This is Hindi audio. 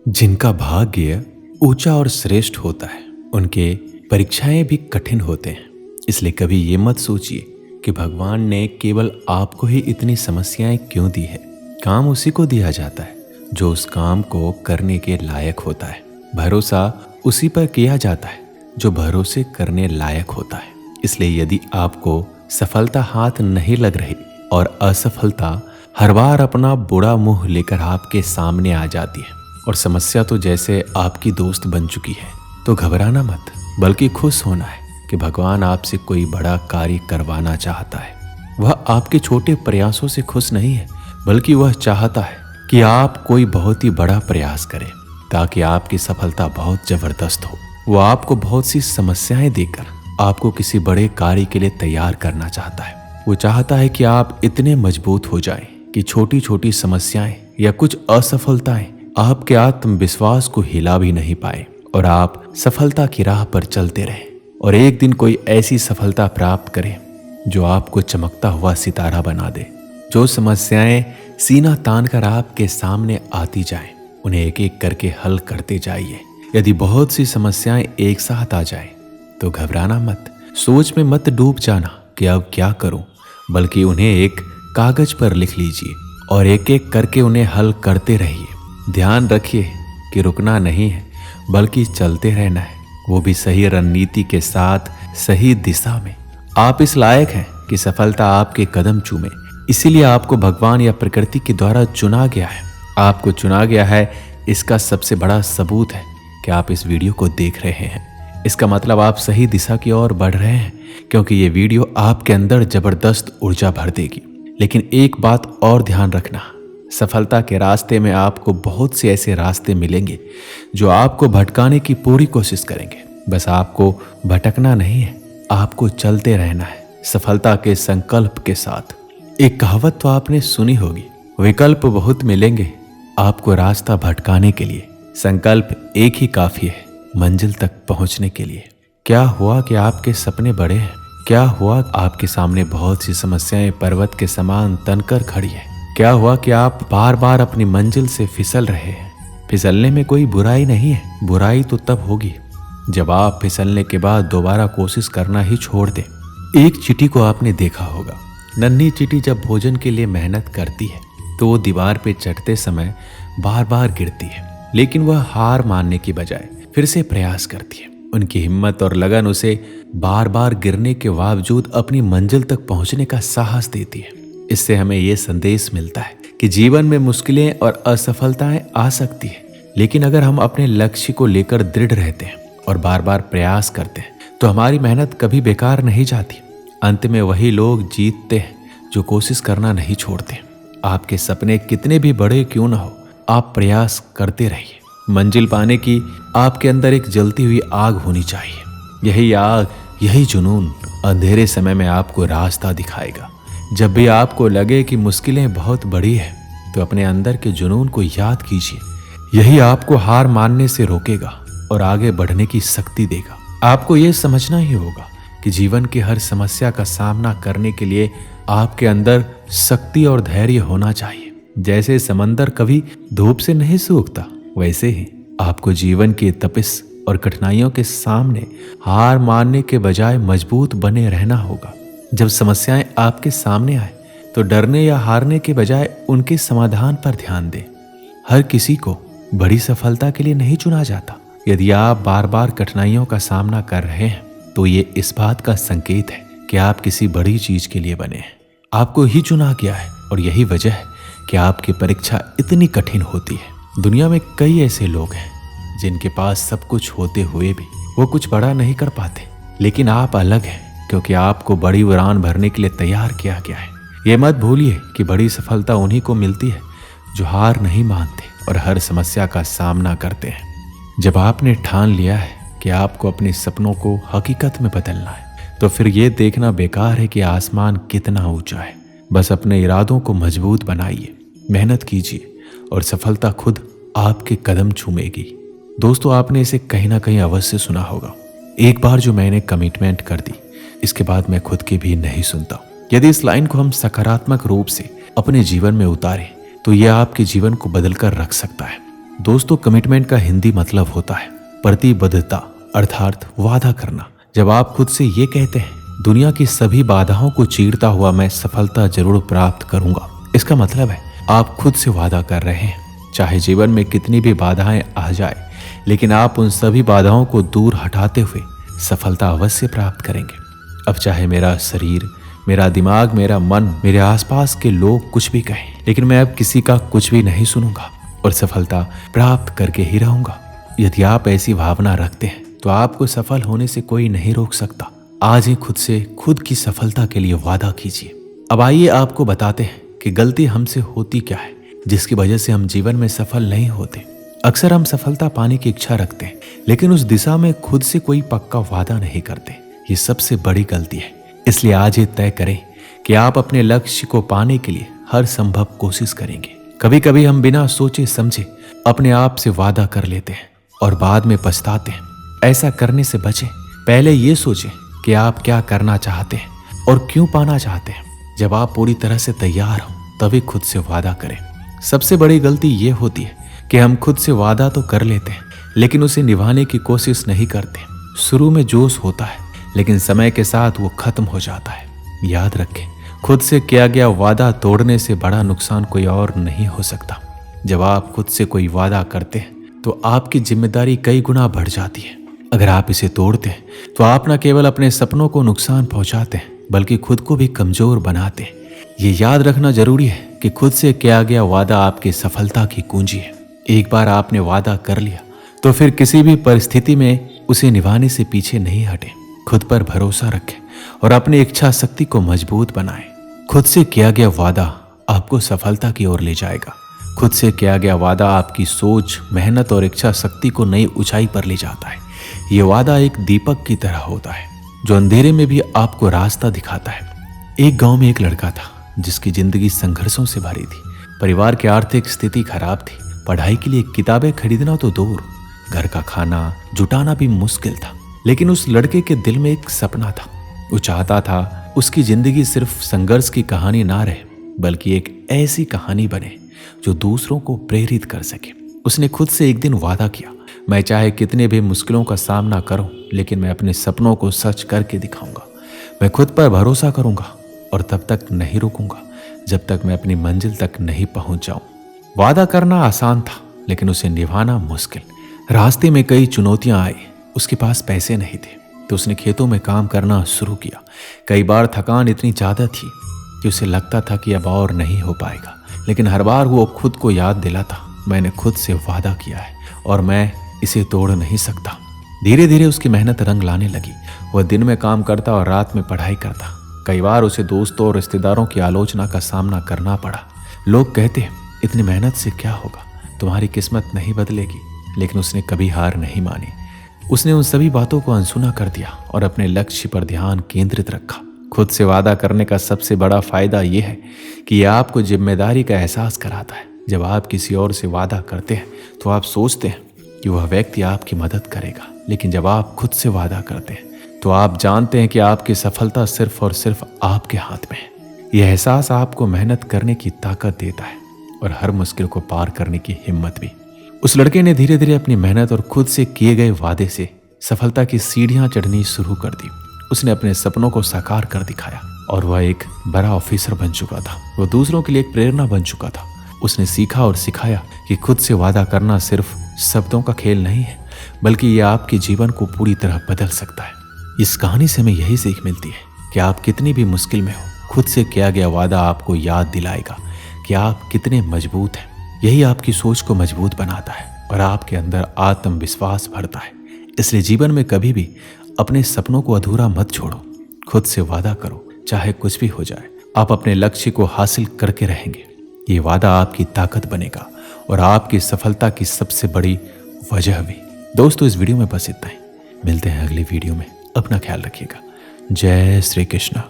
जिनका भाग्य ऊंचा और श्रेष्ठ होता है उनके परीक्षाएं भी कठिन होते हैं। इसलिए कभी ये मत सोचिए कि भगवान ने केवल आपको ही इतनी समस्याएं क्यों दी है। काम उसी को दिया जाता है जो उस काम को करने के लायक होता है। भरोसा उसी पर किया जाता है जो भरोसे करने लायक होता है। इसलिए यदि आपको सफलता हाथ नहीं लग रही और असफलता हर बार अपना बुरा मुंह लेकर आपके सामने आ जाती है और समस्या तो जैसे आपकी दोस्त बन चुकी है, तो घबराना मत, बल्कि खुश होना है कि भगवान आपसे कोई बड़ा कार्य करवाना चाहता है। वह आपके छोटे प्रयासों से खुश नहीं है, बल्कि वह चाहता है कि आप कोई बहुत ही बड़ा प्रयास करें ताकि आपकी सफलता बहुत जबरदस्त हो। वह आपको बहुत सी समस्याएं देकर आपको किसी बड़े कार्य के लिए तैयार करना चाहता है। वो चाहता है कि आप इतने मजबूत हो जाएं कि छोटी छोटी समस्याएं या कुछ असफलताएं आपके आत्मविश्वास को हिला भी नहीं पाए और आप सफलता की राह पर चलते रहें और एक दिन कोई ऐसी सफलता प्राप्त करें जो आपको चमकता हुआ सितारा बना दे। जो समस्याएं सीना तान कर आपके सामने आती जाएं, उन्हें एक एक करके हल करते जाइए। यदि बहुत सी समस्याएं एक साथ आ जाएं, तो घबराना मत, सोच में मत डूब जाना कि अब क्या करूं, बल्कि उन्हें एक कागज पर लिख लीजिए और एक एक करके उन्हें हल करते रहिए। ध्यान रखिए कि रुकना नहीं है, बल्कि चलते रहना है, वो भी सही रणनीति के साथ, सही दिशा में। आप इस लायक हैं कि सफलता आपके कदम चूमे। इसीलिए आपको भगवान या प्रकृति के द्वारा चुना गया है। आपको चुना गया है, इसका सबसे बड़ा सबूत है कि आप इस वीडियो को देख रहे हैं। इसका मतलब आप सही दिशा की ओर बढ़ रहे हैं, क्योंकि ये वीडियो आपके अंदर जबरदस्त ऊर्जा भर देगी। लेकिन एक बात और ध्यान रखना, सफलता के रास्ते में आपको बहुत से ऐसे रास्ते मिलेंगे जो आपको भटकाने की पूरी कोशिश करेंगे। बस आपको भटकना नहीं है, आपको चलते रहना है सफलता के संकल्प के साथ। एक कहावत तो आपने सुनी होगी, विकल्प बहुत मिलेंगे आपको रास्ता भटकाने के लिए, संकल्प एक ही काफी है मंजिल तक पहुंचने के लिए। क्या हुआ कि आपके सपने बड़े हैं? क्या हुआ आपके सामने बहुत सी समस्याएं पर्वत के समान तनकर खड़ी है? क्या हुआ कि आप बार बार अपनी मंजिल से फिसल रहे हैं? फिसलने में कोई बुराई नहीं है, बुराई तो तब होगी जब आप फिसलने के बाद दोबारा कोशिश करना ही छोड़ दें। एक चींटी को आपने देखा होगा। नन्ही चींटी जब भोजन के लिए मेहनत करती है तो वो दीवार पे चढ़ते समय बार बार गिरती है, लेकिन वह हार मानने की बजाय फिर से प्रयास करती है। उनकी हिम्मत और लगन उसे बार बार गिरने के बावजूद अपनी मंजिल तक पहुंचने का साहस देती है। इससे हमें यह संदेश मिलता है कि जीवन में मुश्किलें और असफलताएं आ सकती है, लेकिन अगर हम अपने लक्ष्य को लेकर दृढ़ रहते हैं और बार बार प्रयास करते हैं तो हमारी मेहनत कभी बेकार नहीं जाती। अंत में वही लोग जीतते हैं जो कोशिश करना नहीं छोड़ते। आपके सपने कितने भी बड़े क्यों ना हो, आप प्रयास करते रहिए। मंजिल पाने की आपके अंदर एक जलती हुई आग होनी चाहिए। यही आग, यही जुनून अंधेरे समय में आपको रास्ता दिखाएगा। जब भी आपको लगे कि मुश्किलें बहुत बड़ी है, तो अपने अंदर के जुनून को याद कीजिए। यही आपको हार मानने से रोकेगा और आगे बढ़ने की शक्ति देगा। आपको यह समझना ही होगा कि जीवन की हर समस्या का सामना करने के लिए आपके अंदर शक्ति और धैर्य होना चाहिए। जैसे समंदर कभी धूप से नहीं सूखता, वैसे ही आपको जीवन की तपिश और कठिनाइयों के सामने हार मानने के बजाय मजबूत बने रहना होगा। जब समस्याएं आपके सामने आए तो डरने या हारने के बजाय उनके समाधान पर ध्यान दें। हर किसी को बड़ी सफलता के लिए नहीं चुना जाता। यदि आप बार बार कठिनाइयों का सामना कर रहे हैं तो ये इस बात का संकेत है कि आप किसी बड़ी चीज के लिए बने हैं। आपको ही चुना गया है और यही वजह है कि आपकी परीक्षा इतनी कठिन होती है। दुनिया में कई ऐसे लोग हैं जिनके पास सब कुछ होते हुए भी वो कुछ बड़ा नहीं कर पाते, लेकिन आप अलग हैं क्योंकि आपको बड़ी उड़ान भरने के लिए तैयार किया गया है। ये मत भूलिए कि बड़ी सफलता उन्हीं को मिलती है जो हार नहीं मानते और हर समस्या का सामना करते हैं। जब आपने ठान लिया है कि आपको अपने सपनों को हकीकत में बदलना है, तो फिर ये देखना बेकार है कि आसमान कितना ऊंचा है। बस अपने इरादों को मजबूत बनाइए, मेहनत कीजिए और सफलता खुद आपके कदम चूमेगी। दोस्तों, आपने इसे कहीं ना कहीं अवश्य सुना होगा। एक बार जो मैंने कमिटमेंट कर दी, इसके बाद मैं खुद की भी नहीं सुनता। यदि इस लाइन को हम सकारात्मक रूप से अपने जीवन में उतारें तो यह आपके जीवन को बदल कर रख सकता है। दोस्तों, कमिटमेंट का हिंदी मतलब होता है प्रतिबद्धता, अर्थात वादा करना। जब आप खुद से ये कहते हैं, दुनिया की सभी बाधाओं को चीरता हुआ मैं सफलता जरूर प्राप्त करूंगा, इसका मतलब है आप खुद से वादा कर रहे हैं, चाहे जीवन में कितनी भी बाधाएं आ जाए, लेकिन आप उन सभी बाधाओं को दूर हटाते हुए सफलता अवश्य प्राप्त करेंगे। अब चाहे मेरा शरीर, मेरा दिमाग, मेरा मन, मेरे आसपास के लोग कुछ भी कहें, लेकिन मैं अब किसी का कुछ भी नहीं सुनूंगा और सफलता प्राप्त करके ही रहूंगा। यदि आप ऐसी भावना रखते हैं तो आपको सफल होने से कोई नहीं रोक सकता। आज ही खुद से खुद की सफलता के लिए वादा कीजिए। अब आइए आपको बताते हैं कि गलती हमसे होती क्या है जिसकी वजह से हम जीवन में सफल नहीं होते। अक्सर हम सफलता पाने की इच्छा रखते हैं, लेकिन उस दिशा में खुद से कोई पक्का वादा नहीं करते। ये सबसे बड़ी गलती है। इसलिए आज ही तय करें कि आप अपने लक्ष्य को पाने के लिए हर संभव कोशिश करेंगे। कभी कभी हम बिना सोचे समझे अपने आप से वादा कर लेते हैं और बाद में पछताते हैं। ऐसा करने से बचें। पहले ये सोचें कि आप क्या करना चाहते हैं और क्यों पाना चाहते हैं। जब आप पूरी तरह से तैयार हो तभी खुद से वादा करें। सबसे बड़ी गलती ये होती है कि हम खुद से वादा तो कर लेते हैं, लेकिन उसे निभाने की कोशिश नहीं करते। शुरू में जोश होता है, लेकिन समय के साथ वो खत्म हो जाता है। याद रखें, खुद से किया गया वादा तोड़ने से बड़ा नुकसान कोई और नहीं हो सकता। जब आप खुद से कोई वादा करते हैं तो आपकी जिम्मेदारी कई गुना बढ़ जाती है। अगर आप इसे तोड़ते हैं तो आप न केवल अपने सपनों को नुकसान पहुंचाते हैं, बल्कि खुद को भी कमजोर बनाते हैं। ये याद रखना जरूरी है कि खुद से किया गया वादा आपकी सफलता की कुंजी है। एक बार आपने वादा कर लिया तो फिर किसी भी परिस्थिति में उसे निभाने से पीछे नहीं हटें। खुद पर भरोसा रखें और अपनी इच्छा शक्ति को मजबूत बनाएं। खुद से किया गया वादा आपको सफलता की ओर ले जाएगा। खुद से किया गया वादा आपकी सोच, मेहनत और इच्छा शक्ति को नई ऊंचाई पर ले जाता है। ये वादा एक दीपक की तरह होता है जो अंधेरे में भी आपको रास्ता दिखाता है। एक गांव में एक लड़का था जिसकी जिंदगी संघर्षों से भरी थी। परिवार की आर्थिक स्थिति खराब थी। पढ़ाई के लिए किताबें खरीदना तो दूर, घर का खाना जुटाना भी मुश्किल था। लेकिन उस लड़के के दिल में एक सपना था। वो चाहता था उसकी जिंदगी सिर्फ संघर्ष की कहानी ना रहे, बल्कि एक ऐसी कहानी बने जो दूसरों को प्रेरित कर सके। उसने खुद से एक दिन वादा किया, मैं चाहे कितने भी मुश्किलों का सामना करूं, लेकिन मैं अपने सपनों को सच करके दिखाऊंगा। मैं खुद पर भरोसा करूंगा और तब तक नहीं रुकूंगा जब तक मैं अपनी मंजिल तक नहीं पहुंच जाऊं। वादा करना आसान था, लेकिन उसे निभाना मुश्किल। रास्ते में कई चुनौतियां आई। उसके पास पैसे नहीं थे तो उसने खेतों में काम करना शुरू किया। कई बार थकान इतनी ज्यादा थी कि उसे लगता था कि अब और नहीं हो पाएगा, लेकिन हर बार वो खुद को याद दिलाता, मैंने खुद से वादा किया है और मैं इसे तोड़ नहीं सकता। धीरे धीरे उसकी मेहनत रंग लाने लगी। वह दिन में काम करता और रात में पढ़ाई करता। कई बार उसे दोस्तों और रिश्तेदारों की आलोचना का सामना करना पड़ा। लोग कहते, इतनी मेहनत से क्या होगा, तुम्हारी किस्मत नहीं बदलेगी। लेकिन उसने कभी हार नहीं मानी। उसने उन सभी बातों को अनसुना कर दिया और अपने लक्ष्य पर ध्यान केंद्रित रखा। खुद से वादा करने का सबसे बड़ा फायदा यह है कि यह आपको जिम्मेदारी का एहसास कराता है। जब आप किसी और से वादा करते हैं तो आप सोचते हैं कि वह व्यक्ति आपकी मदद करेगा, लेकिन जब आप खुद से वादा करते हैं तो आप जानते हैं कि आपकी सफलता सिर्फ और सिर्फ आपके हाथ में है। यह एहसास आपको मेहनत करने की ताकत देता है और हर मुश्किल को पार करने की हिम्मत भी। उस लड़के ने धीरे धीरे अपनी मेहनत और खुद से किए गए वादे से सफलता की सीढ़ियां चढ़नी शुरू कर दी। उसने अपने सपनों को साकार कर दिखाया और वह एक बड़ा ऑफिसर बन चुका था। वह दूसरों के लिए एक प्रेरणा बन चुका था। उसने सीखा और सिखाया कि खुद से वादा करना सिर्फ शब्दों का खेल नहीं है, बल्कि यह आपके जीवन को पूरी तरह बदल सकता है। इस कहानी से हमें यही सीख मिलती है कि आप कितनी भी मुश्किल में हो, खुद से किया गया वादा आपको याद दिलाएगा कि आप कितने मजबूत हैं। यही आपकी सोच को मजबूत बनाता है और आपके अंदर आत्मविश्वास भरता है। इसलिए जीवन में कभी भी अपने सपनों को अधूरा मत छोड़ो। खुद से वादा करो, चाहे कुछ भी हो जाए, आप अपने लक्ष्य को हासिल करके रहेंगे। ये वादा आपकी ताकत बनेगा और आपकी सफलता की सबसे बड़ी वजह भी। दोस्तों, इस वीडियो में बस इतना ही। मिलते हैं अगली वीडियो में। अपना ख्याल रखिएगा। जय श्री कृष्ण।